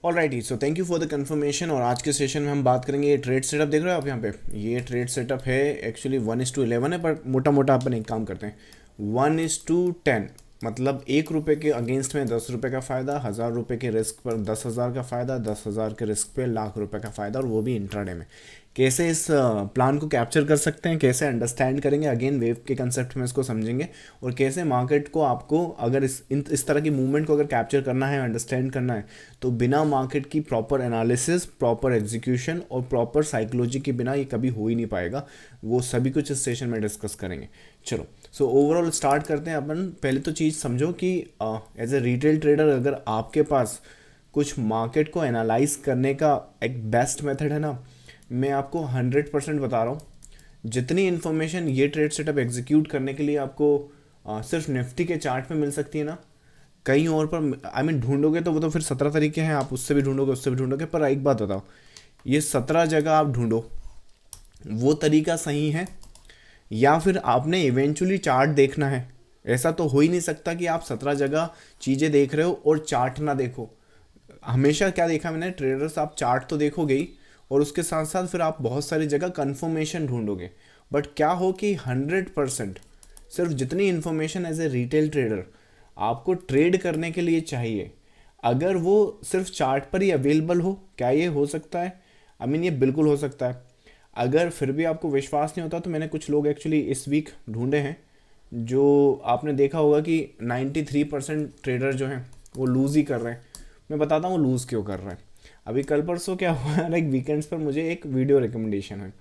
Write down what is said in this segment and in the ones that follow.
Alright he, so thank you for the confirmation. और आज के सेशन में हम बात करेंगे, ये ट्रेड सेटअप देख रहे हो आप यहाँ पे, ये ट्रेड सेटअप है एक्चुअली 1:11 है, पर मोटा मोटा अपन एक काम करते हैं 1:10। मतलब 1 रुपये के अगेंस्ट में 10 रुपये का फ़ायदा, 1000 रुपये के रिस्क पर 10,000 का फ़ायदा, 10,000 के रिस्क पे लाख रुपये का फ़ायदा, और वो भी इंट्राडे में। कैसे इस प्लान को कैप्चर कर सकते हैं, कैसे अंडरस्टैंड करेंगे, अगेन वेव के कंसेप्ट में इसको समझेंगे। और कैसे मार्केट को आपको अगर इस तरह की मूवमेंट को अगर कैप्चर करना है, अंडरस्टैंड करना है, तो बिना मार्केट की प्रॉपर एनालिसिस, प्रॉपर एग्जीक्यूशन और प्रॉपर साइकोलॉजी के बिना ये कभी हो ही नहीं पाएगा। वो सभी कुछ इस सेशन में डिस्कस करेंगे। चलो, सो ओवरऑल स्टार्ट करते हैं अपन। पहले तो चीज़ समझो कि एज ए रिटेल ट्रेडर अगर आपके पास कुछ मार्केट को एनालाइज करने का एक बेस्ट मेथड है ना, मैं आपको 100% बता रहा हूँ। जितनी इन्फॉर्मेशन ये ट्रेड सेटअप एग्जीक्यूट करने के लिए आपको सिर्फ निफ्टी के चार्ट पे मिल सकती है ना, कहीं और पर आई मीन ढूंढोगे तो वो तो फिर 17 तरीके हैं, आप उससे भी ढूंढोगे, उससे भी ढूंढोगे। पर एक बात बताओ, ये 17 जगह आप ढूंढो, वो तरीका सही है या फिर आपने इवेंचुअली चार्ट देखना है? ऐसा तो हो ही नहीं सकता कि आप 17 जगह चीज़ें देख रहे हो और चार्ट ना देखो। हमेशा क्या देखा मैंने, ट्रेडर्स आप चार्ट तो देखोगे ही, और उसके साथ साथ फिर आप बहुत सारी जगह कंफर्मेशन ढूंढोगे। बट क्या हो कि 100% सिर्फ जितनी information as a retail trader आपको ट्रेड करने के लिए चाहिए, अगर वो सिर्फ चार्ट पर ही अवेलेबल हो, क्या ये हो सकता है? आई मीन ये बिल्कुल हो सकता है। अगर फिर भी आपको विश्वास नहीं होता तो मैंने कुछ लोग एक्चुअली इस वीक ढूंढे हैं, जो आपने देखा होगा कि 93% ट्रेडर जो हैं वो लूज़ ही कर रहे हैं। मैं बताता हूँ वो लूज़ क्यों कर रहे हैं। अभी कल परसों क्या हुआ, लाइक वीकेंड्स पर मुझे एक वीडियो रिकमेंडेशन है,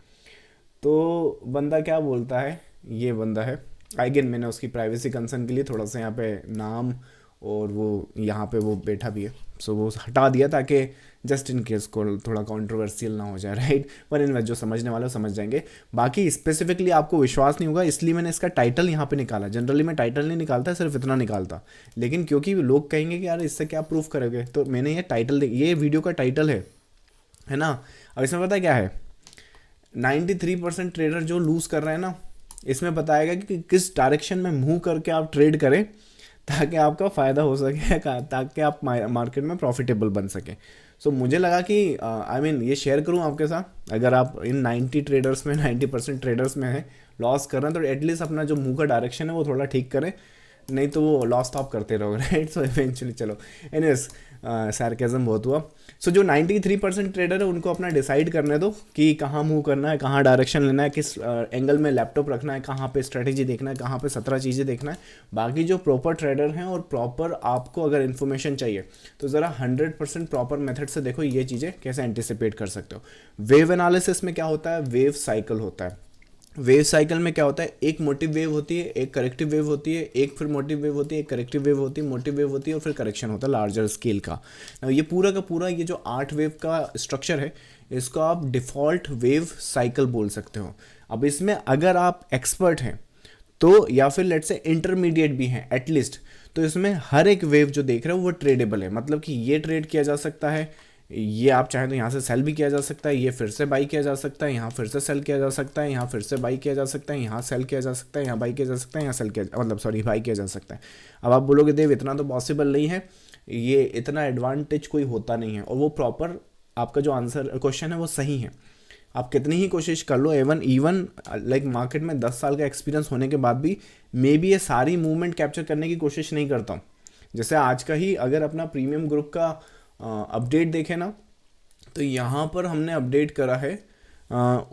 तो बंदा क्या बोलता है, ये बंदा है, अगेन मैंने उसकी प्राइवेसी कंसर्न के लिए थोड़ा सा यहाँ पे नाम और वो यहाँ पे वो बैठा भी है, सो वो हटा दिया ताकि जस्ट इन केस को थोड़ा कंट्रोवर्शियल ना हो जाए, राइट। पर इन जो समझने वाले समझ जाएंगे। बाकी स्पेसिफिकली आपको विश्वास नहीं होगा, इसलिए मैंने इसका टाइटल यहाँ पे निकाला। जनरली मैं टाइटल नहीं निकालता, सिर्फ इतना निकालता, लेकिन क्योंकि लोग कहेंगे कि यार इससे क्या प्रूफ करोगे, तो मैंने ये टाइटल, ये वीडियो का टाइटल है ना। अब इसमें पता है क्या है, 93% ट्रेडर जो लूज़ कर रहे हैं ना, इसमें बताएगा कि किस डायरेक्शन में मूव करके आप ट्रेड करें ताकि आपका फ़ायदा हो सके, ताकि आप मार्केट में प्रॉफिटेबल बन सके। सो मुझे लगा कि आई मीन ये शेयर करूं आपके साथ। अगर आप इन 90 ट्रेडर्स में 90% ट्रेडर्स में है लॉस कर रहे हैं, तो एटलीस्ट अपना जो मूव का डायरेक्शन है वो थोड़ा ठीक करें, नहीं तो वो लॉस स्टॉप करते रहोगे, राइट। सो इवेंचुअली चलो, एनीवेज सार्केज़म बहुत हुआ। सो जो 93% ट्रेडर है उनको अपना डिसाइड करने दो कि कहाँ मूव करना है, कहाँ डायरेक्शन लेना है, किस एंगल में लैपटॉप रखना है, कहाँ पे स्ट्रेटेजी देखना है, कहाँ पे 17 चीज़ें देखना है। बाकी जो प्रॉपर ट्रेडर हैं और प्रॉपर आपको अगर इन्फॉर्मेशन चाहिए तो ज़रा 100% प्रॉपर मेथड से देखो ये चीज़ें कैसे एंटिसिपेट कर सकते हो। वेव एनालिसिस में क्या होता है, वेव साइकिल होता है। वेव साइकिल में क्या होता है, एक मोटिव वेव होती है, एक करेक्टिव वेव होती है, एक फिर मोटिव वेव होती है, एक करेक्टिव वेव होती है, मोटिव वेव होती है, और फिर करेक्शन होता है लार्जर स्केल का। ये पूरा का पूरा ये जो 8 वेव का स्ट्रक्चर है, इसको आप डिफ़ॉल्ट वेव साइकिल बोल सकते हो। अब इसमें अगर आप एक्सपर्ट हैं तो, या फिर लेट्स से इंटरमीडिएट भी हैं एटलीस्ट, तो इसमें हर एक वेव जो देख रहे हो वो ट्रेडेबल है। मतलब कि ये ट्रेड किया जा सकता है, ये आप चाहें तो यहाँ से सेल भी किया जा सकता है, ये फिर से बाई किया जा सकता है, यहाँ फिर से सेल किया जा सकता है, यहाँ फिर से बाई किया जा सकता है, यहाँ सेल किया जा सकता है, यहाँ बाई किया जा सकता है, यहाँ सेल किया मतलब सॉरी बाई किया जा सकता है। अब आप बोलोगे देव इतना तो पॉसिबल नहीं है, ये इतना एडवांटेज कोई होता नहीं है, और वो प्रॉपर आपका जो आंसर क्वेश्चन है वो सही है। आप कितनी ही कोशिश कर लो, इवन लाइक मार्केट में 10 साल का एक्सपीरियंस होने के बाद भी मे बी ये सारी मूवमेंट कैप्चर करने की कोशिश नहीं करता हूँ। जैसे आज का ही अगर अपना प्रीमियम ग्रुप का अपडेट देखें ना, तो यहाँ पर हमने अपडेट करा है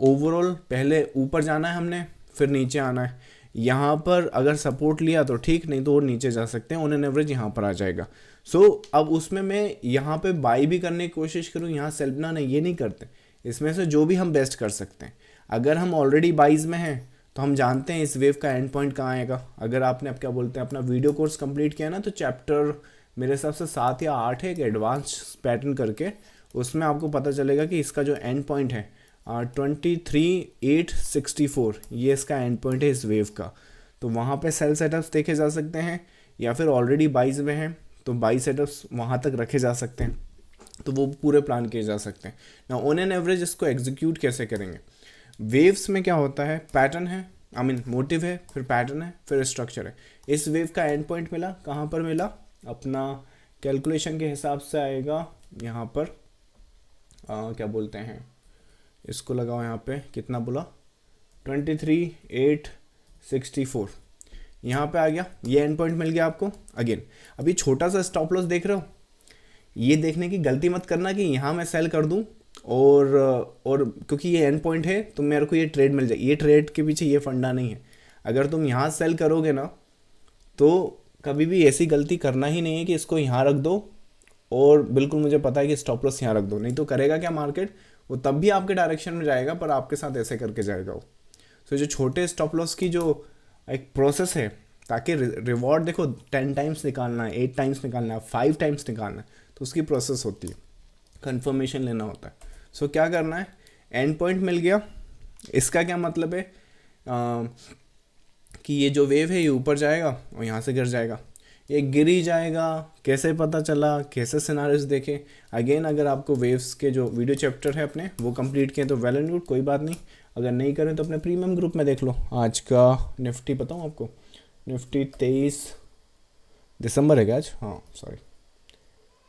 ओवरऑल, पहले ऊपर जाना है हमने, फिर नीचे आना है। यहाँ पर अगर सपोर्ट लिया तो ठीक, नहीं तो और नीचे जा सकते हैं, ऑन एन एवरेज यहाँ पर आ जाएगा। सो अब उसमें मैं यहाँ पे बाई भी करने की कोशिश करूँ, यहाँ सेल ना, नहीं ये नहीं करते। इसमें से जो भी हम बेस्ट कर सकते हैं, अगर हम ऑलरेडी बाइज में हैं तो हम जानते हैं इस वेव का एंड पॉइंट कहाँ आएगा। अगर आपने अब क्या बोलते हैं अपना वीडियो कोर्स कंप्लीट किया ना, तो चैप्टर मेरे हिसाब से 7 या 8 है, एक एडवांस पैटर्न करके, उसमें आपको पता चलेगा कि इसका जो एंड पॉइंट है 23,864, ये इसका एंड पॉइंट है इस वेव का। तो वहाँ पे सेल सेटअप्स देखे जा सकते हैं, या फिर ऑलरेडी बाइज में हैं तो बाई सेटअप्स वहाँ तक रखे जा सकते हैं, तो वो पूरे प्लान किए जा सकते हैं ना। ऑन एन एवरेज इसको एग्जीक्यूट कैसे करेंगे, वेव्स में क्या होता है, पैटर्न है, आई मीन मोटिव है, फिर पैटर्न है, फिर स्ट्रक्चर है। इस वेव का एंड पॉइंट मिला, कहाँ पर मिला, अपना कैलकुलेशन के हिसाब से आएगा यहाँ पर क्या बोलते हैं इसको, लगाओ यहाँ पे, कितना बोला, 23,864, यहाँ पे आ गया, ये एंड पॉइंट मिल गया आपको। अगेन अभी छोटा सा स्टॉप लॉस देख रहे हो, ये देखने की गलती मत करना कि यहाँ मैं सेल कर दूँ और क्योंकि ये एंड पॉइंट है तो मेरे को ये ट्रेड मिल जाए। ये ट्रेड के पीछे ये फंडा नहीं है। अगर तुम यहाँ सेल करोगे ना तो कभी भी ऐसी गलती करना ही नहीं है कि इसको यहाँ रख दो और बिल्कुल मुझे पता है कि स्टॉप लॉस यहाँ रख दो, नहीं तो करेगा क्या मार्केट, वो तब भी आपके डायरेक्शन में जाएगा पर आपके साथ ऐसे करके जाएगा वो। तो जो छोटे स्टॉप लॉस की जो एक प्रोसेस है, ताकि रिवॉर्ड देखो 10 टाइम्स निकालना है, 8 टाइम्स निकालना है, 5 टाइम्स निकालना है, तो उसकी प्रोसेस होती है, कंफर्मेशन लेना होता है। सो क्या करना है, एंड पॉइंट मिल गया, इसका क्या मतलब है कि ये जो वेव है ये ऊपर जाएगा और यहाँ से गिर जाएगा, ये गिर ही जाएगा। कैसे पता चला, कैसे सिनारियोस देखे। अगेन अगर आपको वेव्स के जो वीडियो चैप्टर है अपने वो कंप्लीट किए तो वेल एंड गुड, कोई बात नहीं। अगर नहीं करें तो अपने प्रीमियम ग्रुप में देख लो। आज का निफ्टी बताऊँ आपको, निफ्टी 23 दिसंबर है क्या आज, हाँ सॉरी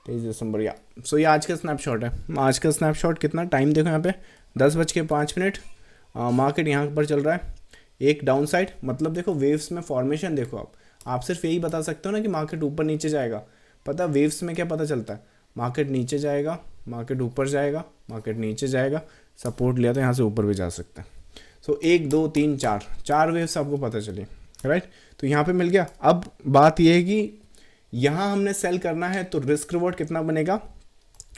23 दिसंबर या। सो ये आज का स्नैपशॉट है। आज का स्नैपशॉट कितना टाइम देखो यहाँ पे 10:05। मार्केट यहाँ पर चल रहा है, एक डाउन साइड, मतलब देखो वेव्स में फॉर्मेशन देखो आप सिर्फ यही बता सकते हो ना कि मार्केट ऊपर नीचे जाएगा। पता वेव्स में क्या पता चलता है, मार्केट नीचे जाएगा, मार्केट ऊपर जाएगा, मार्केट नीचे जाएगा, सपोर्ट लिया तो यहाँ से ऊपर भी जा सकता है। सो 1 2 3 4 वेव्स आपको पता चली, राइट। तो यहाँ पे मिल गया। अब बात यह है कि यहाँ हमने सेल करना है तो रिस्क रिवॉर्ड कितना बनेगा,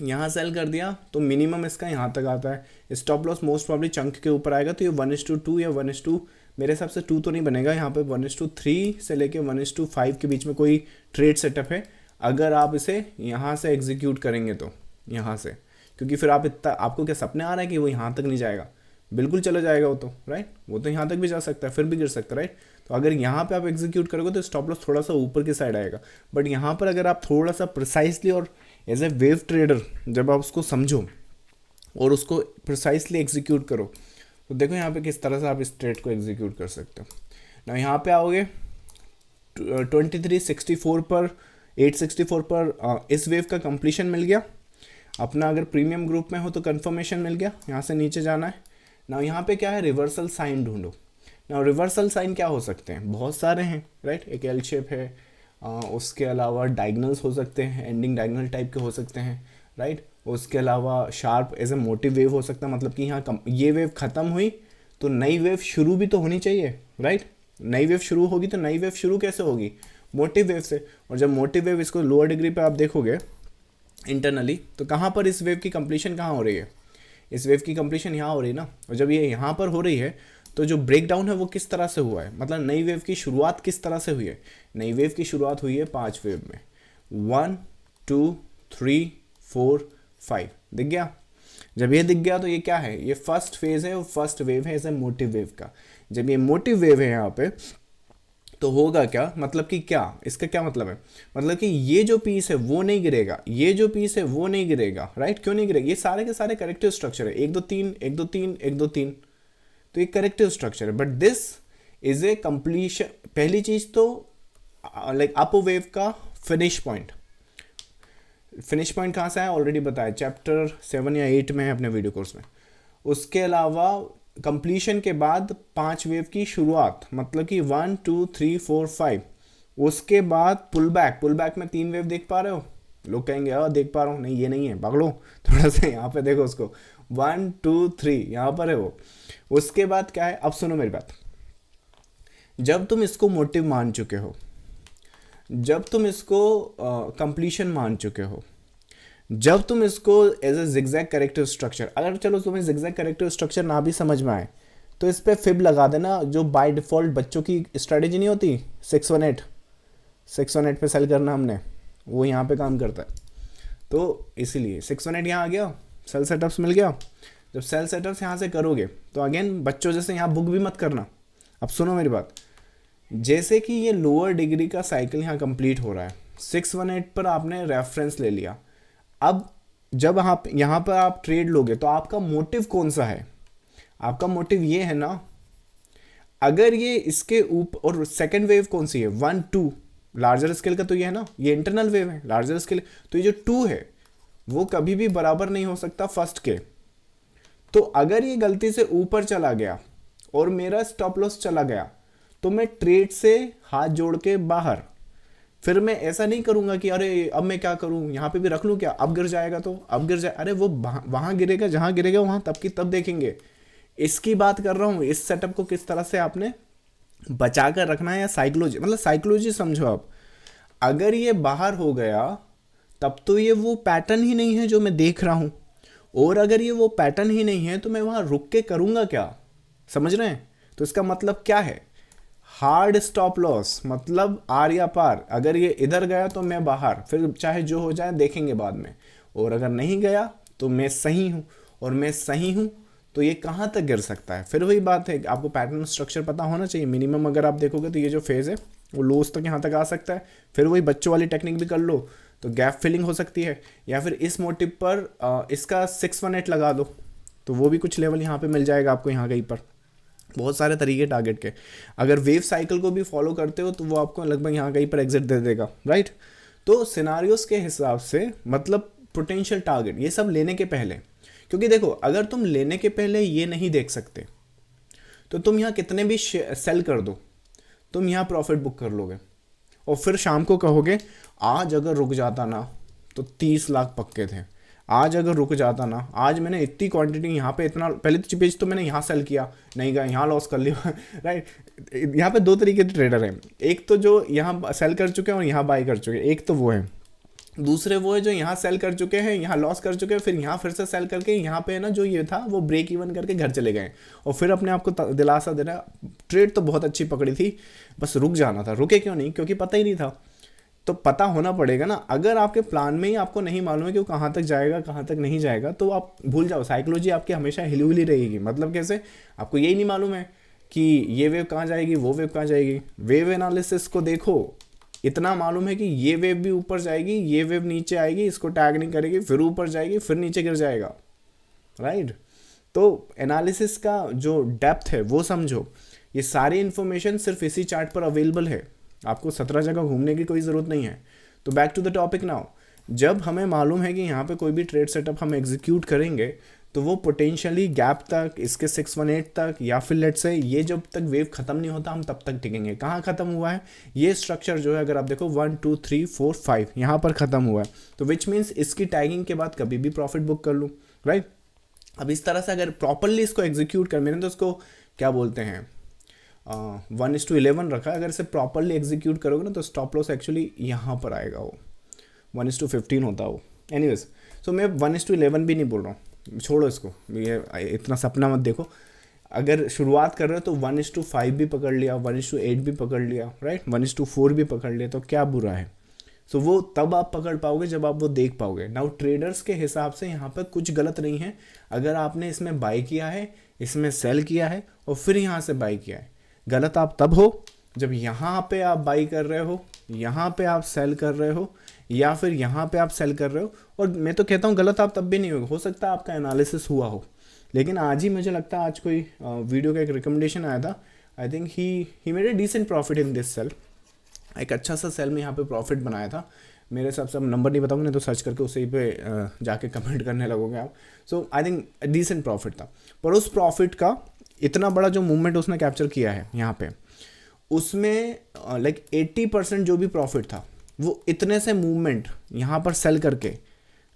यहाँ सेल कर दिया तो मिनिमम इसका यहाँ तक आता है। Stop loss most probably chunk के ऊपर आएगा, तो ये 1:2 या 1:2, मेरे हिसाब से 2 तो नहीं बनेगा, यहाँ पे 1:3 से लेके 1:5 के बीच में कोई ट्रेड सेटअप है। अगर आप इसे यहाँ से एग्जीक्यूट करेंगे तो यहाँ से, क्योंकि फिर आप इतना, आपको क्या सपने आ रहा है कि वो यहाँ तक नहीं जाएगा, बिल्कुल चला जाएगा वो तो, राइट। वो तो यहाँ तक भी जा सकता है, फिर भी गिर सकता है, राइट। तो अगर यहाँ पे आप एग्जीक्यूट करोगे तो स्टॉप लॉस थोड़ा सा ऊपर की साइड आएगा। बट यहाँ पर अगर आप थोड़ा सा प्रिसाइसली और एज ए वेव ट्रेडर जब आप उसको समझो और उसको प्रिसाइसली एग्जीक्यूट करो तो देखो यहाँ पे किस तरह से आप इस ट्रेड को एग्जीक्यूट कर सकते हो ना। यहाँ पे आओगे 2364 पर 864 पर इस वेव का कंप्लीशन मिल गया अपना। अगर प्रीमियम ग्रुप में हो तो कंफर्मेशन मिल गया, यहाँ से नीचे जाना है ना। यहाँ पे क्या है, रिवर्सल साइन ढूंढो ना। रिवर्सल साइन क्या हो सकते हैं, बहुत सारे हैं, राइट। एक एल शेप है, उसके अलावा डायगनल्स हो सकते हैं, एंडिंग डायगनल टाइप के हो सकते हैं, राइट। उसके अलावा sharp as a motive wave हो सकता है, मतलब कि यहाँ ये वेव ख़त्म हुई तो नई वेव शुरू भी तो होनी चाहिए, राइट। नई वेव शुरू होगी तो नई वेव शुरू कैसे होगी, मोटिव वेव से। और जब मोटिव वेव इसको लोअर डिग्री पे आप देखोगे इंटरनली तो कहाँ पर इस वेव की कंप्लीशन कहाँ हो रही है, इस वेव की कंप्लीशन यहाँ हो रही है ना। और जब ये यहाँ पर हो रही है तो जो ब्रेक डाउन है वो किस तरह से हुआ है, मतलब नई वेव की शुरुआत किस तरह से हुई है। नई वेव की शुरुआत हुई है 5 वेव में, 1 2 3 4 5, दिख गया। जब ये दिख गया तो ये क्या है, ये फर्स्ट फेज है और फर्स्ट वेव है एज ए मोटिव वेव का। जब ये मोटिव वेव है यहाँ पे तो होगा क्या, मतलब कि क्या, इसका क्या मतलब है, मतलब कि ये जो पीस है वो नहीं गिरेगा, ये जो पीस है वो नहीं गिरेगा, राइट। क्यों नहीं गिरेगा, ये सारे के सारे करेक्टिव स्ट्रक्चर है, 1 2 3 1 2 3 1 2 3, तो ये करेक्टिव स्ट्रक्चर है। But this is a completion. पहली चीज तो लाइक अप वेव का फिनिश पॉइंट। फिनिश पॉइंट कहाँ से है ऑलरेडी बताया, चैप्टर 7 या 8 में है अपने वीडियो कोर्स में। उसके अलावा कंप्लीशन के बाद 5 वेव की शुरुआत, मतलब कि 1 2 3 4 5। उसके बाद पुल बैक में 3 वेव देख पा रहे हो, लोग कहेंगे यार देख पा रहा हूँ, नहीं ये नहीं है, पकड़ो थोड़ा सा यहाँ पे देखो उसको, 1 2 3 यहाँ पर है वो। उसके बाद क्या है, अब सुनो मेरी बात, जब तुम इसको मोटिव मान चुके हो, जब तुम इसको कंप्लीशन मान चुके हो, जब तुम इसको as a zigzag corrective structure, अगर चलो तुम्हें जिगजैग करेक्टिव स्ट्रक्चर ना भी समझ में आए तो इस पर फिब लगा देना, जो बाय डिफ़ॉल्ट बच्चों की स्ट्रेटेजी नहीं होती 618 पे सेल करना हमने, वो यहाँ पे काम करता है। तो इसीलिए 618 यहाँ आ गया, सेल सेटअप्स मिल गया। जब सेल सेटअप्स यहाँ से करोगे तो अगेन बच्चों जैसे यहाँ बुक भी मत करना। अब सुनो मेरी बात, जैसे कि ये लोअर डिग्री का साइकिल यहाँ कंप्लीट हो रहा है, 618 पर आपने रेफरेंस ले लिया। अब जब आप यहाँ पर आप ट्रेड लोगे तो आपका मोटिव कौन सा है, आपका मोटिव ये है ना, अगर ये इसके ऊपर, और सेकेंड वेव कौन सी है 1 2 लार्जर स्केल का, तो ये है ना, ये इंटरनल वेव है लार्जर स्केल, तो ये जो 2 है वो कभी भी बराबर नहीं हो सकता फर्स्ट के। तो अगर ये गलती से ऊपर चला गया और मेरा स्टॉप लॉस चला गया तो मैं ट्रेड से हाथ जोड़ के बाहर। फिर मैं ऐसा नहीं करूंगा कि अरे अब मैं क्या करूं, यहाँ पे भी रख लूं क्या, अब गिर जाएगा तो अब गिर जाए, अरे वो वहां गिरेगा जहां गिरेगा वहां तब की तब देखेंगे। इसकी बात कर रहा हूँ, इस सेटअप को किस तरह से आपने बचा कर रखना है, या साइकोलॉजी, मतलब साइकोलॉजी समझो आप। अगर ये बाहर हो गया तब तो ये वो पैटर्न ही नहीं है जो मैं देख रहा हूं, और अगर ये वो पैटर्न ही नहीं है तो मैं वहां रुक के करूंगा क्या, समझ रहे हैं। तो इसका मतलब क्या है, हार्ड स्टॉप लॉस मतलब आर या पार। अगर ये इधर गया तो मैं बाहर, फिर चाहे जो हो जाए देखेंगे बाद में, और अगर नहीं गया तो मैं सही हूं, और मैं सही हूं तो ये कहाँ तक गिर सकता है। फिर वही बात है, आपको पैटर्न स्ट्रक्चर पता होना चाहिए। मिनिमम अगर आप देखोगे तो ये जो फेज़ है वो लोस तक यहाँ तक आ सकता है। फिर वही बच्चों वाली टेक्निक भी कर लो तो गैप फिलिंग हो सकती है, या फिर इस मोटिव पर इसका 618 लगा दो तो वो भी कुछ लेवल यहाँ पे मिल जाएगा आपको, यहाँ कहीं पर। बहुत सारे तरीके टारगेट के। अगर वेव साइकिल को भी फॉलो करते हो तो वो आपको लगभग यहाँ कहीं पर एग्जिट दे देगा, राइट। तो सिनारियोस के हिसाब से मतलब पोटेंशियल टारगेट ये सब लेने के पहले, क्योंकि देखो अगर तुम लेने के पहले ये नहीं देख सकते तो तुम यहाँ कितने भी सेल कर दो, तुम यहाँ प्रॉफिट बुक कर लोगे, और फिर शाम को कहोगे आज अगर रुक जाता ना तो 30 लाख पक्के थे, आज अगर रुक जाता ना, आज मैंने इतनी क्वांटिटी यहाँ पे इतना, पहले तो पेज तो मैंने यहाँ सेल किया नहीं गया, यहाँ लॉस कर लिया राइट। यहाँ पे दो तरीके के ट्रेडर हैं, एक तो जो यहाँ सेल कर चुके हैं और यहाँ बाई कर चुके हैं, एक तो वो है। दूसरे वो है जो यहाँ सेल कर चुके हैं, यहाँ लॉस कर चुके हैं, फिर यहाँ फिर से सेल करके यहाँ पे ना जो ये था वो ब्रेक इवन करके घर चले गए, और फिर अपने आप को दिलासा देना ट्रेड तो बहुत अच्छी पकड़ी थी, बस रुक जाना था। रुके क्यों नहीं, क्योंकि पता ही नहीं था। तो पता होना पड़ेगा ना। अगर आपके प्लान में ही आपको नहीं मालूम है कि वो कहाँ तक जाएगा कहाँ तक नहीं जाएगा तो आप भूल जाओ, साइकोलॉजी आपकी हमेशा हिली हुई रहेगी। मतलब कैसे, आपको यही नहीं मालूम है कि ये वेव कहाँ जाएगी वो वेव कहाँ जाएगी, वेव एनालिसिस को देखो, इतना मालूम है कि ये वेव भी ऊपर जाएगी, ये वेव नीचे आएगी, इसको टैग नहीं करेगी, फिर ऊपर जाएगी, फिर नीचे गिर जाएगा, राइट। तो एनालिसिस का जो डेप्थ है वो समझो। ये सारी इन्फॉर्मेशन सिर्फ इसी चार्ट पर अवेलेबल है, आपको 17 जगह घूमने की कोई ज़रूरत नहीं है। तो back to the topic now, जब हमें मालूम है कि यहाँ पे कोई भी ट्रेड सेटअप हम एग्जीक्यूट करेंगे तो वो पोटेंशियली गैप तक, इसके 618 तक, या फिर लेट से ये जब तक वेव ख़त्म नहीं होता हम तब तक टिकेंगे। कहाँ ख़त्म हुआ है ये स्ट्रक्चर जो है, अगर आप देखो 1 2 3 4 5 यहाँ पर ख़त्म हुआ है, तो विच मीन्स इसकी टैगिंग के बाद कभी भी प्रॉफिट बुक कर लूँ, राइट। अब इस तरह से अगर प्रॉपरली इसको एग्जीक्यूट कर, मैंने तो उसको क्या बोलते हैं 1:11 रखा है, अगर इसे प्रॉपरली एग्जीक्यूट करोगे ना तो स्टॉप लॉस एक्चुअली यहाँ पर आएगा, वो 1:15 होता हो। एनीवेज, सो मैं 1:11 भी नहीं बोल रहा हूँ, छोड़ो इसको, ये इतना सपना मत देखो। अगर शुरुआत कर रहे हो तो 1:5 भी पकड़ लिया, 1:8 भी पकड़ लिया, राइट, 1:4 भी पकड़ लिया, तो क्या बुरा है। सो वो तब आप पकड़ पाओगे जब आप वो देख पाओगे। नाउ ट्रेडर्स के हिसाब से यहाँ पर कुछ गलत नहीं है, अगर आपने इसमें बाई किया है, इसमें सेल किया है और फिर यहाँ से बाई किया है। गलत आप तब हो जब यहाँ पे आप बाई कर रहे हो, यहाँ पे आप सेल कर रहे हो, या फिर यहाँ पे आप सेल कर रहे हो। और मैं तो कहता हूँ गलत आप तब भी नहीं हो सकता है आपका एनालिसिस हुआ हो। लेकिन आज ही मुझे लगता है आज कोई वीडियो का एक रिकमेंडेशन आया था, I think he made a decent profit in this sale. एक अच्छा सा सेल में यहाँ पे प्रॉफिट बनाया था मेरे हिसाब से। अब नंबर नहीं बताऊंगा, नहीं तो सर्च करके उसी पे जाके कमेंट करने लगोगे आप। सो आई थिंक डिसेंट प्रॉफिट था, पर उस प्रॉफिट का इतना बड़ा जो मूवमेंट उसने कैप्चर किया है यहाँ पे, उसमें लाइक 80% जो भी प्रॉफिट था वो इतने से मूवमेंट यहाँ पर सेल करके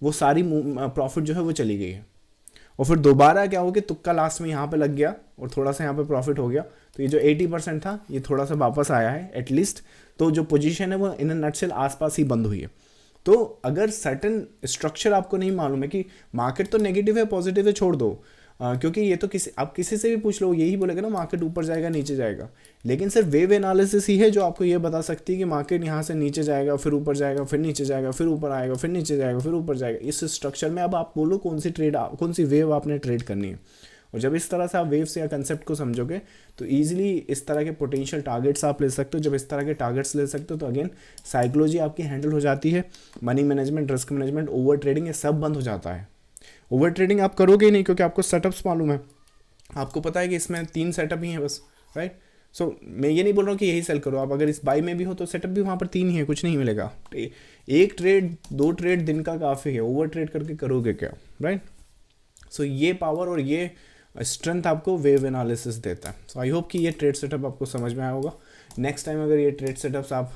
वो सारी प्रॉफिट जो है वो चली गई है। और फिर दोबारा क्या हो कि तुक्का लास्ट में यहाँ पे लग गया और थोड़ा सा यहाँ पे प्रॉफिट हो गया, तो ये जो 80% था ये थोड़ा सा वापस आया है एटलीस्ट। तो जो पोजीशन है वो इन नटसेल आसपास ही बंद हुई है। तो अगर सर्टेन स्ट्रक्चर आपको नहीं मालूम है कि मार्केट तो नेगेटिव है पॉजिटिव है छोड़ दो, क्योंकि ये तो आप किसी से भी पूछ लो यही बोलेगा ना मार्केट ऊपर जाएगा नीचे जाएगा। लेकिन सिर्फ वेव एनालिसिस ही है जो आपको ये बता सकती है कि मार्केट यहाँ से नीचे जाएगा, फिर ऊपर जाएगा, फिर नीचे जाएगा, फिर ऊपर आएगा, फिर नीचे जाएगा, फिर ऊपर जाएगा। इस स्ट्रक्चर में अब आप बोलो कौन सी वेव आपने ट्रेड करनी है। और जब इस तरह से आप वेव्स या कंसेप्ट को समझोगे तो ईजिली इस तरह के पोटेंशियल टारगेट्स आप ले सकते हो। जब इस तरह के टारगेट्स ले सकते हो तो अगेन साइकोलॉजी आपकी हैंडल हो जाती है। Money management, risk management, over trading, ये सब बंद हो जाता है। ओवर ट्रेडिंग आप करोगे ही नहीं क्योंकि आपको सेटअप्स मालूम है, आपको पता है कि इसमें 3 सेटअप ही हैं बस, राइट। मैं ये नहीं बोल रहा हूँ कि यही सेल करो, आप अगर इस बाई में भी हो तो सेटअप भी वहाँ पर 3 ही है, कुछ नहीं मिलेगा। एक ट्रेड 2 ट्रेड दिन का काफ़ी है, ओवर ट्रेड करके करोगे क्या, राइट। ये पावर और ये स्ट्रेंथ आपको वेव एनालिसिस देता है। आई होप कि ये ट्रेड सेटअप आपको समझ में आया होगा। नेक्स्ट टाइम अगर ये ट्रेड सेटअप्स आप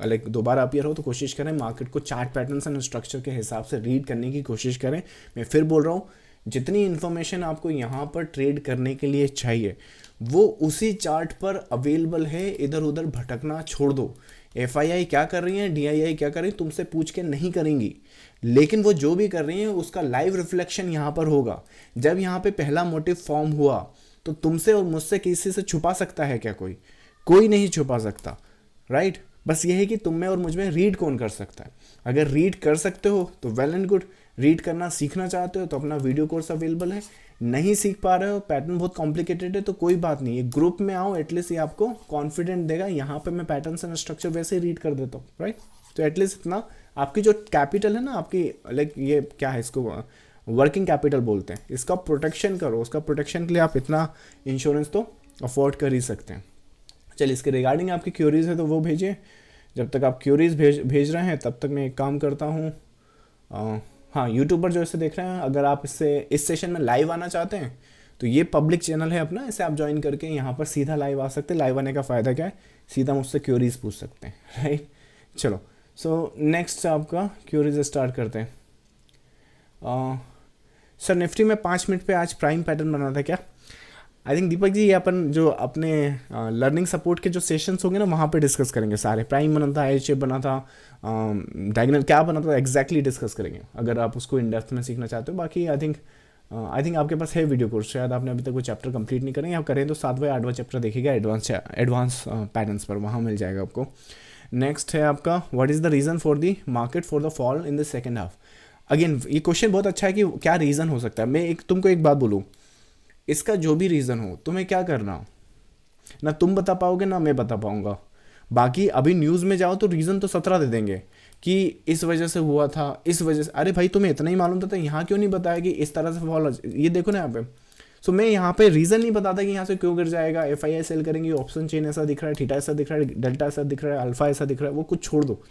लाइक दोबारा अपीयर हो तो कोशिश करें मार्केट को चार्ट पैटर्न्स एंड स्ट्रक्चर के हिसाब से रीड करने की कोशिश करें। मैं फिर बोल रहा हूँ, जितनी इन्फॉर्मेशन आपको यहाँ पर ट्रेड करने के लिए चाहिए वो उसी चार्ट पर अवेलेबल है, इधर उधर भटकना छोड़ दो। FII क्या कर रही है, DII क्या कर रही है, तुमसे पूछ के नहीं करेंगी, लेकिन वो जो भी कर रही है उसका लाइव रिफ्लेक्शन यहाँ पर होगा। जब यहाँ पे पहला मोटिव फॉर्म हुआ तो तुमसे और मुझसे किसी से छुपा सकता है क्या? कोई नहीं छुपा सकता, राइट। बस ये है कि तुम में और मुझ में रीड कौन कर सकता है। अगर रीड कर सकते हो तो वेल एंड गुड, रीड करना सीखना चाहते हो तो अपना वीडियो कोर्स अवेलेबल है। नहीं सीख पा रहे हो, पैटर्न बहुत कॉम्प्लिकेटेड है, तो कोई बात नहीं, ये ग्रुप में आओ, एटलीस्ट ये आपको कॉन्फिडेंट देगा। यहाँ पे मैं पैटर्न्स एंड स्ट्रक्चर वैसे ही रीड कर देता हूँ, राइट। तो एटलीस्ट इतना आपकी जो कैपिटल है ना, आपकी लाइक ये क्या है, इसको वर्किंग कैपिटल बोलते हैं, इसका प्रोटेक्शन करो। उसका प्रोटेक्शन के लिए आप इतना इंश्योरेंस तो अफोर्ड कर ही सकते हैं। चलिए, इसके रिगार्डिंग आपकी क्यूरीज है तो वो भेजिए। जब तक आप क्यूरीज भेज रहे हैं तब तक मैं एक काम करता हूँ। हाँ, यूट्यूबर जो इसे देख रहे हैं, अगर आप इस सेशन में लाइव आना चाहते हैं तो ये पब्लिक चैनल है अपना, इसे आप ज्वाइन करके यहाँ पर सीधा लाइव आ सकते हैं। लाइव आने का फ़ायदा क्या है, सीधा मुझसे क्यूरीज पूछ सकते हैं, राइट। चलो, नेक्स्ट आपका क्यूरीज स्टार्ट करते हैं। सर, निफ्टी में 5 मिनट पे आज प्राइम पैटर्न बना था क्या? आई थिंक दीपक जी, ये अपन जो अपने लर्निंग सपोर्ट के जो सेशंस होंगे ना, वहाँ पे डिस्कस करेंगे सारे। प्राइम बना था, एल शेप बना था, डायगोनल क्या बना था, एग्जैक्टली डिस्कस करेंगे अगर आप उसको इन डेप्थ में सीखना चाहते हो। बाकी आई थिंक आपके पास है वीडियो कोर्स, शायद आपने अभी तक वो चैप्टर कंप्लीट नहीं करें, आप करें तो 7वां या 8वां चैप्टर देखिएगा एडवांस पैटर्न्स पर, वहाँ मिल जाएगा आपको। नेक्स्ट है आपका, what is the reason for the market for the fall in the second half. Again ये क्वेश्चन बहुत अच्छा है कि क्या रीज़न हो सकता है। मैं तुमको एक बात बोलूँ, इसका जो भी रीज़न हो, तुम्हें क्या करना, ना तुम बता पाओगे ना मैं बता पाऊंगा। बाकी अभी न्यूज़ में जाओ तो रीज़न तो 17 दे देंगे कि इस वजह से हुआ था, इस वजह से। अरे भाई, तुम्हें इतना ही मालूम था यहाँ क्यों नहीं बताया कि इस तरह से फॉल, ये देखो ना यहाँ पे। मैं यहाँ पे रीज़न नहीं बताता कि यहाँ से क्यों गिर जाएगा। FII सेल करेंगे, ऑप्शन चेन ऐसा दिख रहा है, थीटा ऐसा दिख रहा है, डेल्टा ऐसा दिख रहा है, अल्फा ऐसा दिख रहा है, वो कुछ छोड़ दो।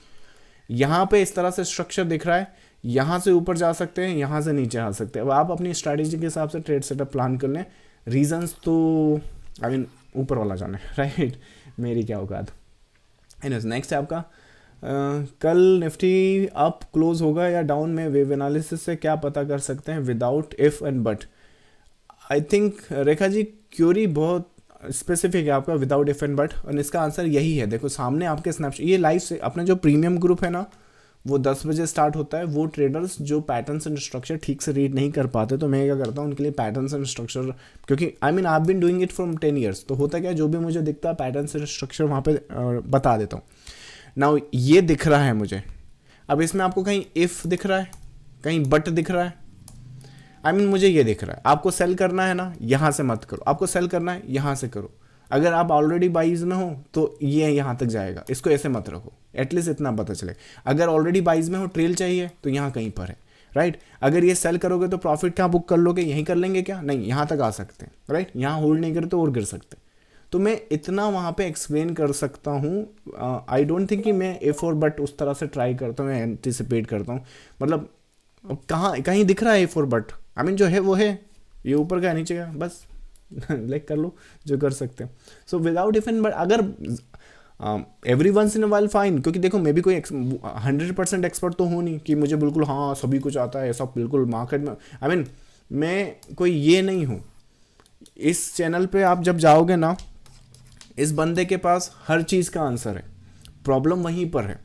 यहाँ पे इस तरह से स्ट्रक्चर दिख रहा है, यहाँ से ऊपर जा सकते हैं, यहाँ से नीचे आ सकते हैं। अब आप अपनी स्ट्रैटेजी के हिसाब से ट्रेड सेटअप प्लान कर लें। रीजंस तो ऊपर वाला जाने, राइट, मेरी क्या औकात। नेक्स्ट है आपका, कल निफ्टी अप क्लोज होगा या डाउन में वेव एनालिसिस से क्या पता कर सकते हैं without if and but. I think Rekha ji, query बहुत स्पेसिफिक है आपका, विदाउट इफ एंड बट, और इसका आंसर यही है। देखो सामने आपके स्नैपशॉट, ये लाइव से अपना जो प्रीमियम ग्रुप है ना, वो 10 बजे स्टार्ट होता है। वो ट्रेडर्स जो पैटर्न्स एंड स्ट्रक्चर ठीक से रीड नहीं कर पाते, तो मैं क्या करता हूँ उनके लिए पैटर्न्स एंड स्ट्रक्चर, क्योंकि I been doing it from 10 years, तो होता क्या, जो भी मुझे दिखता है पैटर्न्स एंड स्ट्रक्चर वहाँ पे बता देता हूँ। नाउ ये दिख रहा है मुझे, अब इसमें आपको कहीं इफ़ दिख रहा है, कहीं बट दिख रहा है। मुझे ये दिख रहा है, आपको सेल करना है ना, यहाँ से मत करो, आपको सेल करना है यहाँ से करो। अगर आप ऑलरेडी बाइज में हो तो ये यहाँ तक जाएगा, इसको ऐसे मत रखो, एटलीस्ट इतना पता चले। अगर ऑलरेडी बाइज में हो, ट्रेल चाहिए तो यहाँ कहीं पर है, राइट। अगर ये सेल करोगे तो प्रॉफिट कहाँ बुक कर लोगे, यहीं कर लेंगे क्या? नहीं, यहाँ तक आ सकते हैं, राइट। यहाँ होल्ड नहीं करे तो और गिर सकते। तो मैं इतना वहाँ पे एक्सप्लेन कर सकता हूँ। आई डोंट थिंक कि मैं इफ और बट उस तरह से ट्राई करता हूँ, मैं एंटिसिपेट करता हूँ। मतलब कहीं दिख रहा है इफ और बट, जो है वो है, ये ऊपर का नीचे का, बस लाइक कर लो जो कर सकते हैं। So without if and but, अगर every once in a while fine, क्योंकि देखो मैं भी कोई 100% एक्सपर्ट तो हूँ नहीं कि मुझे बिल्कुल हाँ सभी कुछ आता है, ऐसा बिल्कुल मार्केट में मैं कोई ये नहीं हूँ। इस चैनल पे आप जब जाओगे ना, इस बंदे के पास हर चीज़ का आंसर है, प्रॉब्लम वहीं पर है।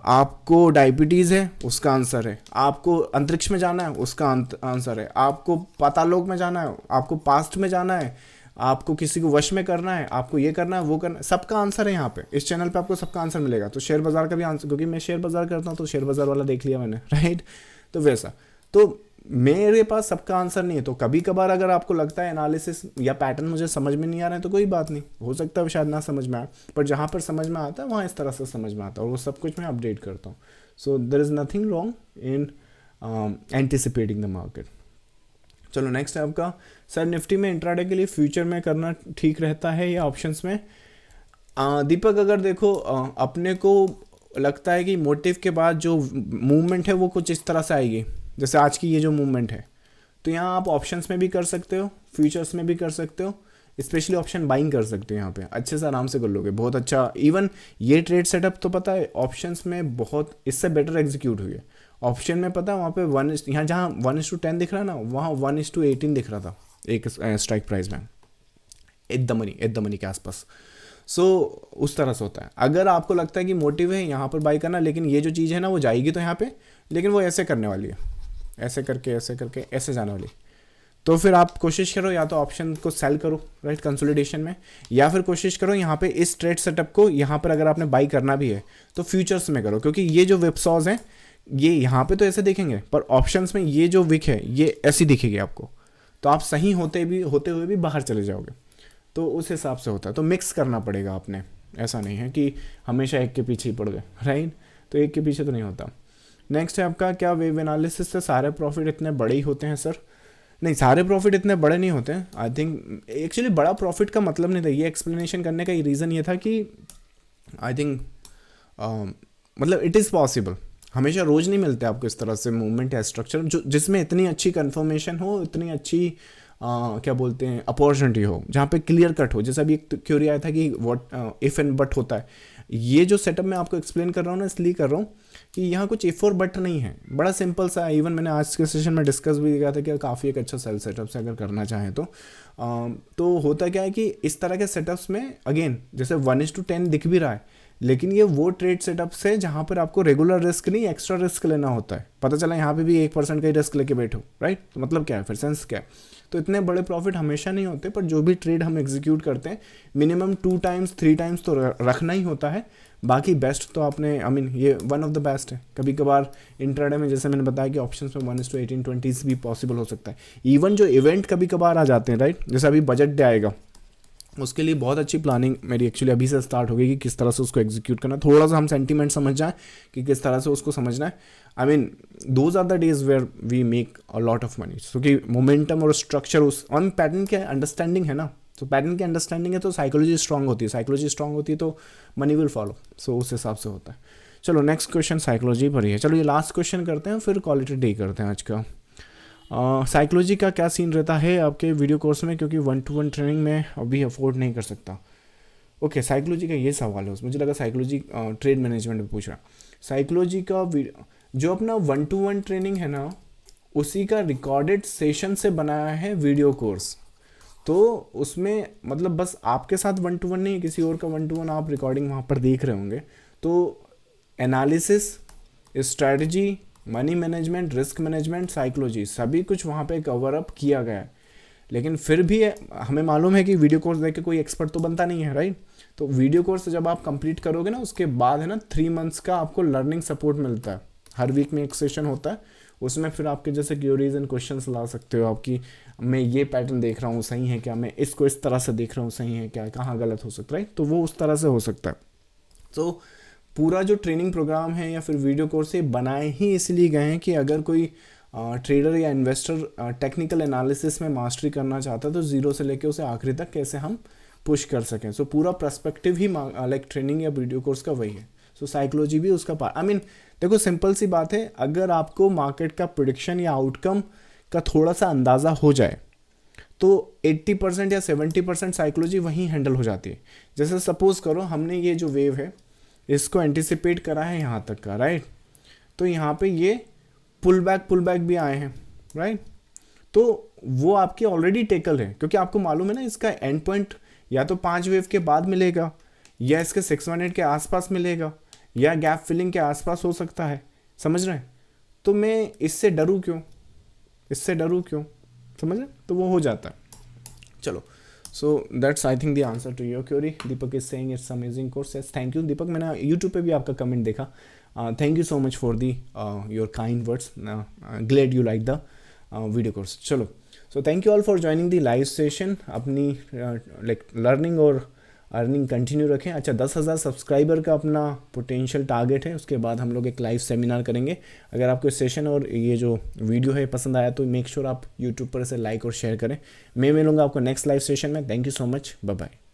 आपको डायबिटीज़ है, उसका आंसर है। आपको अंतरिक्ष में जाना है, उसका आंसर है। आपको पातालोक में जाना है, आपको पास्ट में जाना है, आपको किसी को वश में करना है, आपको ये करना है, वो करना है, सबका आंसर है यहाँ पे। इस चैनल पे आपको सबका आंसर मिलेगा। तो शेयर बाज़ार का भी आंसर, क्योंकि मैं शेयर बाज़ार करता हूँ तो शेयर बाज़ार वाला देख लिया मैंने, राइट। तो वैसा तो मेरे पास सबका आंसर नहीं है। तो कभी कभार अगर आपको लगता है एनालिसिस या पैटर्न मुझे समझ में नहीं आ रहा है तो कोई बात नहीं, हो सकता है शायद ना समझ में आए, पर जहाँ पर समझ में आता है वहाँ इस तरह से समझ में आता है, और वो सब कुछ मैं अपडेट करता हूँ। So there is nothing wrong in anticipating the market. चलो नेक्स्ट है आपका, सर निफ्टी में इंट्राडे के लिए फ्यूचर में करना ठीक रहता है या ऑप्शंस में? दीपक अगर देखो अपने को लगता है कि मोटिव के बाद जो मूवमेंट है वो कुछ इस तरह से आएगी, जैसे आज की ये जो मूवमेंट है, तो यहाँ आप ऑप्शंस में भी कर सकते हो, फ्यूचर्स में भी कर सकते हो, स्पेशली ऑप्शन बाइंग कर सकते हो। यहाँ पे अच्छे से आराम से कर लोगे, बहुत अच्छा। इवन ये ट्रेड सेटअप तो पता है ऑप्शंस में बहुत इससे बेटर एग्जीक्यूट हुई है। ऑप्शन में पता है वहाँ पे यहाँ जहाँ 1:10 दिख रहा है ना, वहाँ 1:18 दिख रहा था एक स्ट्राइक प्राइस में, एट द मनी के आसपास। सो उस तरह से होता है। अगर आपको लगता है कि मोटिव है यहाँ पर बाई करना, लेकिन ये जो चीज़ है ना वो जाएगी तो यहाँ पे, लेकिन वो ऐसे करने वाली है, ऐसे करके ऐसे जाने वाली, तो फिर आप कोशिश करो या तो ऑप्शन को सेल करो राइट कंसोलिडेशन में, या फिर कोशिश करो यहाँ पे इस ट्रेड सेटअप को यहाँ पर अगर आपने बाई करना भी है तो फ्यूचर्स में करो, क्योंकि ये जो विपसॉज हैं ये यहाँ पे तो ऐसे दिखेंगे, पर ऑप्शंस में ये जो विक है ये ऐसी दिखेगी आपको, तो आप सही होते हुए भी बाहर चले जाओगे। तो उस हिसाब से होता है, तो मिक्स करना पड़ेगा आपने, ऐसा नहीं है कि हमेशा एक के पीछे ही पड़ गए राइट, तो एक के पीछे तो नहीं होता। नेक्स्ट है आपका, क्या वेव एनालिसिस से सारे प्रॉफिट इतने बड़े ही होते हैं? सर नहीं, सारे प्रॉफिट इतने बड़े नहीं होते हैं। आई थिंक एक्चुअली बड़ा प्रॉफिट का मतलब नहीं था, ये एक्सप्लेनेशन करने का रीज़न ये था कि आई थिंक मतलब इट इज़ पॉसिबल, हमेशा रोज़ नहीं मिलते आपको इस तरह से मूवमेंट या स्ट्रक्चर जो जिसमें इतनी अच्छी कन्फर्मेशन हो, इतनी अच्छी क्या बोलते हैं अपॉर्चुनिटी हो, जहाँ पे क्लियर कट हो। जैसा अभी एक क्यूरी आया था कि व्हाट इफ़ एंड बट होता है, ये जो सेटअप मैं आपको एक्सप्लेन कर रहा हूँ ना इसलिए कर रहा हूँ कि यहाँ कुछ इफ़ और बट नहीं है, बड़ा सिंपल सा। इवन मैंने आज के सेशन में डिस्कस भी किया था कि काफ़ी एक अच्छा सेल सेटअप से अगर करना चाहें तो होता क्या है कि इस तरह के सेटअप्स में अगेन जैसे 1:10 दिख भी रहा है, लेकिन ये वो ट्रेड सेटअप से जहाँ पर आपको रेगुलर रिस्क नहीं एक्स्ट्रा रिस्क लेना होता है। पता चला यहाँ पे भी 1% का ही रिस्क लेके बैठो राइट, तो मतलब क्या है फिर, सेंस क्या है? तो इतने बड़े प्रॉफिट हमेशा नहीं होते, पर जो भी ट्रेड हम एग्जीक्यूट करते हैं मिनिमम 2 टाइम्स 3 टाइम्स तो रखना ही होता है। बाकी बेस्ट तो आपने ये वन ऑफ द बेस्ट है। कभी कभार इंट्राडे में जैसे मैंने बताया कि ऑप्शंस में 1:18-20 भी पॉसिबल हो सकता है। इवन जो इवेंट कभी कभार आ जाते हैं राइट, जैसे अभी बजट डे आएगा, उसके लिए बहुत अच्छी प्लानिंग मेरी एक्चुअली अभी से स्टार्ट हो गई कि किस तरह से उसको एग्जीक्यूट करना है। थोड़ा सा हम सेंटीमेंट समझ जाएं कि किस तरह से उसको समझना है। Those are the days where we make a lot of money, क्योंकि मोमेंटम और स्ट्रक्चर उस ऑन पैटर्न के अंडरस्टैंडिंग है ना, तो पैटर्न की अंडरस्टैंडिंग है तो साइकोलॉजी स्ट्रांग होती है, साइकोलॉजी स्ट्रांग होती है तो मनी विल फॉलो। सो उस हिसाब से होता है। चलो नेक्स्ट क्वेश्चन साइकोलॉजी पर ही है। चलो ये लास्ट क्वेश्चन करते हैं, फिर क्वालिटी डे करते हैं आज का। साइकोलॉजी का क्या सीन रहता है आपके वीडियो कोर्स में, क्योंकि 1-to-1 ट्रेनिंग में अभी अफोर्ड नहीं कर सकता। ओके, साइकोलॉजी का ये सवाल है, मुझे लगा साइकोलॉजी ट्रेड मैनेजमेंट में पूछ रहा। साइकोलॉजी का जो अपना 1-to-1 ट्रेनिंग है ना, उसी का रिकॉर्डेड सेशन से बनाया है वीडियो कोर्स। तो उसमें मतलब बस आपके साथ 1-to-1 नहीं, किसी और का 1-to-1 आप रिकॉर्डिंग वहाँ पर देख रहे होंगे। तो analysis, strategy, money management, risk management, psychology सभी कुछ वहाँ पे कवर अप किया गया है। लेकिन फिर भी हमें मालूम है कि वीडियो कोर्स देख के कोई एक्सपर्ट तो बनता नहीं है राइट। तो वीडियो कोर्स जब आप कंप्लीट करोगे ना, उसके बाद है ना 3 मंथ्स का आपको लर्निंग सपोर्ट मिलता है। हर वीक में एक सेशन होता है, उसमें फिर आपके जैसे क्यूरीज एंड क्वेश्चंस ला सकते हो आपकी, मैं ये पैटर्न देख रहा हूँ सही है क्या, मैं इसको इस तरह से देख रहा हूँ सही है क्या, कहाँ गलत हो सकता है, तो वो उस तरह से हो सकता है। तो पूरा जो ट्रेनिंग प्रोग्राम है या फिर वीडियो कोर्स है बनाए ही इसलिए गए हैं कि अगर कोई ट्रेडर या इन्वेस्टर टेक्निकल एनालिसिस में मास्टरी करना चाहता है तो ज़ीरो से लेके उसे आखिरी तक कैसे हम पुश कर सकें। सो पूरा पर्सपेक्टिव ही लाइक ट्रेनिंग या वीडियो कोर्स का वही है। सो साइकोलॉजी भी उसका पार्ट। देखो सिंपल सी बात है, अगर आपको मार्केट का प्रेडिक्शन या आउटकम का थोड़ा सा अंदाज़ा हो जाए तो 80% या 70% साइकोलॉजी वहीं हैंडल हो जाती है। जैसे सपोज करो हमने ये जो वेव है इसको एंटिसिपेट करा है यहाँ तक का राइट, तो यहाँ पे ये पुल बैक भी आए हैं राइट, तो वो आपके ऑलरेडी टेकल है, क्योंकि आपको मालूम है ना इसका एंड पॉइंट या तो 5 वेव के बाद मिलेगा, या इसके 618 के आसपास मिलेगा, या गैप फिलिंग के आसपास हो सकता है। समझ रहे हैं? तो मैं इससे डरूं क्यों, समझ रहे? तो वो हो जाता है। चलो, so that's I think the answer to your query. Deepak is saying it's amazing course. Yes, thank you Deepak. मैंने YouTube पे भी आपका कमेंट देखा. Thank you so much for the your kind words. Glad you like the video course. चलो, so thank you all for joining the live session. अपनी like learning और earning continue रखें। अच्छा, 10,000 सब्सक्राइबर का अपना पोटेंशियल टारगेट है, उसके बाद हम लोग एक लाइव सेमिनार करेंगे। अगर आपको सेशन और ये जो वीडियो है पसंद आया तो मेक श्योर आप यूट्यूब पर इसे लाइक और शेयर करें। मैं मिलूंगा आपको नेक्स्ट लाइव सेशन में। Thank you so much, bye bye.